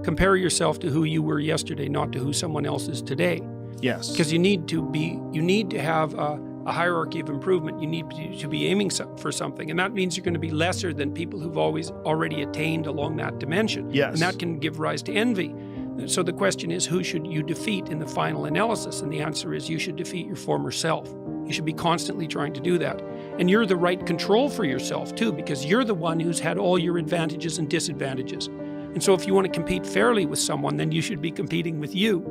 compare yourself to who you were yesterday, not to who someone else is today. Yes. Because you need to have a hierarchy of improvement. You need to be aiming for something. And that means you're going to be lesser than people who've already attained along that dimension. Yes. And that can give rise to envy. So the question is, who should you defeat in the final analysis? And the answer is, you should defeat your former self. You should be constantly trying to do that. And you're the right control for yourself too, because you're the one who's had all your advantages and disadvantages. And so if you want to compete fairly with someone, then you should be competing with you.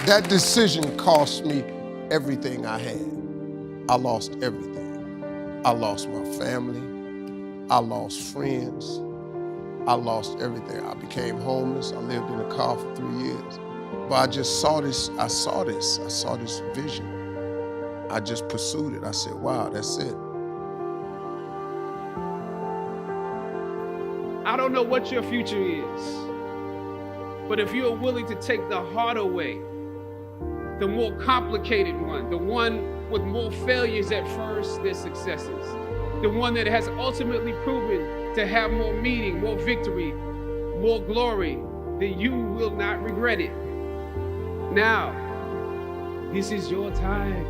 That decision cost me everything I had. I lost everything. I lost my family. I lost friends. I lost everything. I became homeless. I lived in a car for 3 years. But I just saw this vision. I just pursued it. I said, wow, that's it. I don't know what your future is, but if you're willing to take the harder way, the more complicated one, the one with more failures at first than successes, the one that has ultimately proven to have more meaning, more victory, more glory, then you will not regret it. Now, this is your time.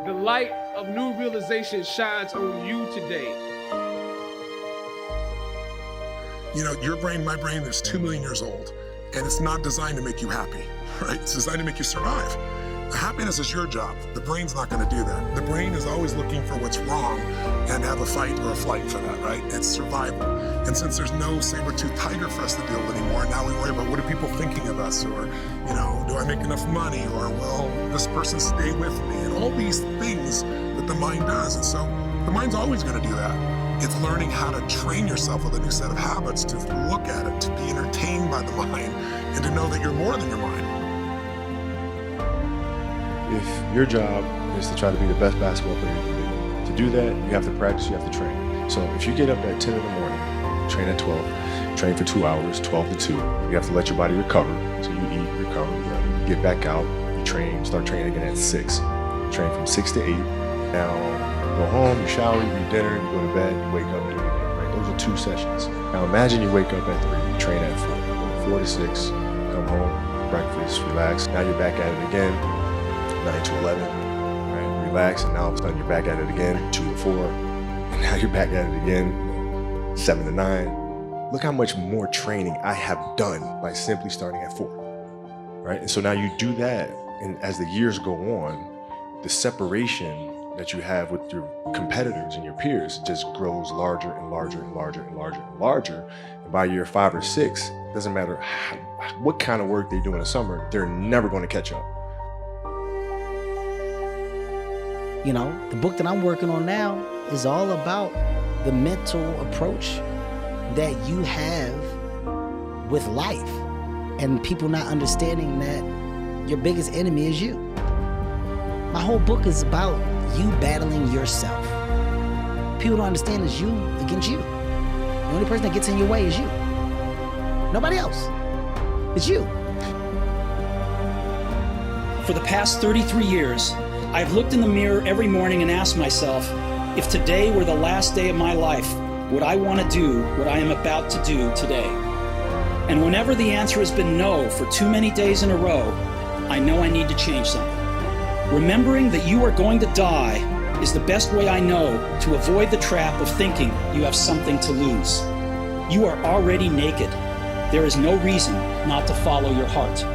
The light of new realization shines on you today. You know, your brain, my brain is 2 million years old, and it's not designed to make you happy, right? It's designed to make you survive. Happiness is your job. The brain's not going to do that. The brain is always looking for what's wrong and have a fight or a flight for that, right? It's survival. And since there's no saber-toothed tiger for us to deal with anymore, now we worry about what are people thinking of us, or, you know, do I make enough money, or will this person stay with me, and all these things that the mind does. And so the mind's always going to do that. It's learning how to train yourself with a new set of habits to look at it, to be entertained by the mind, and to know that you're more than your mind. If your job is to try to be the best basketball player you can be, to do that, you have to practice, you have to train. So if you get up at 10 in the morning, train at 12, train for 2 hours, 12 to 2, you have to let your body recover. So you eat, recover, you get back out, you train, start training again at 6. Train from 6 to 8. Now, go home, you shower, you eat dinner, you go to bed, you wake up, do it again, right? Those are 2 sessions. Now imagine you wake up at 3, you train at 4, 4 to 6, come home, breakfast, relax. Now you're back at it again. 9 to 11, right? Relax, and now all of a sudden you're back at it again, 2 to 4, and now you're back at it again, 7 to 9. Look how much more training I have done by simply starting at 4, right? And so now you do that, and as the years go on, the separation that you have with your competitors and your peers just grows larger and larger and larger and larger and larger. And by year 5 or 6, doesn't matter what kind of work they do in the summer, they're never going to catch up. You know, the book that I'm working on now is all about the mental approach that you have with life, and people not understanding that your biggest enemy is you. My whole book is about you battling yourself. People don't understand it's you against you. The only person that gets in your way is you. Nobody else. It's you. For the past 33 years, I've looked in the mirror every morning and asked myself, if today were the last day of my life, would I want to do what I am about to do today? And whenever the answer has been no for too many days in a row, I know I need to change something. Remembering that you are going to die is the best way I know to avoid the trap of thinking you have something to lose. You are already naked. There is no reason not to follow your heart.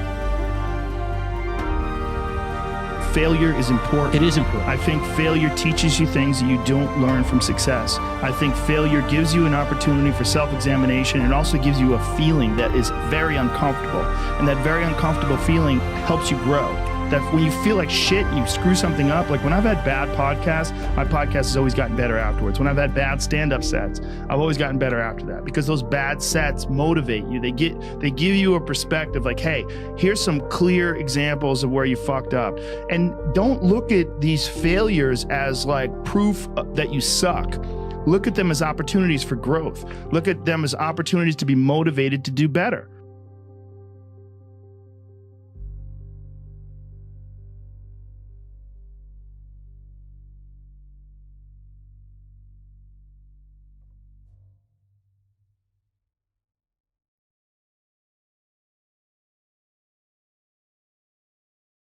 Failure is important. It is important. I think failure teaches you things that you don't learn from success. I think failure gives you an opportunity for self-examination, and also gives you a feeling that is very uncomfortable. And that very uncomfortable feeling helps you grow. That when you feel like shit, you screw something up. Like when I've had bad podcasts, my podcast has always gotten better afterwards. When I've had bad stand-up sets, I've always gotten better after that, because those bad sets motivate you. They give you a perspective like, hey, here's some clear examples of where you fucked up. And don't look at these failures as like proof that you suck. Look at them as opportunities for growth. Look at them as opportunities to be motivated to do better.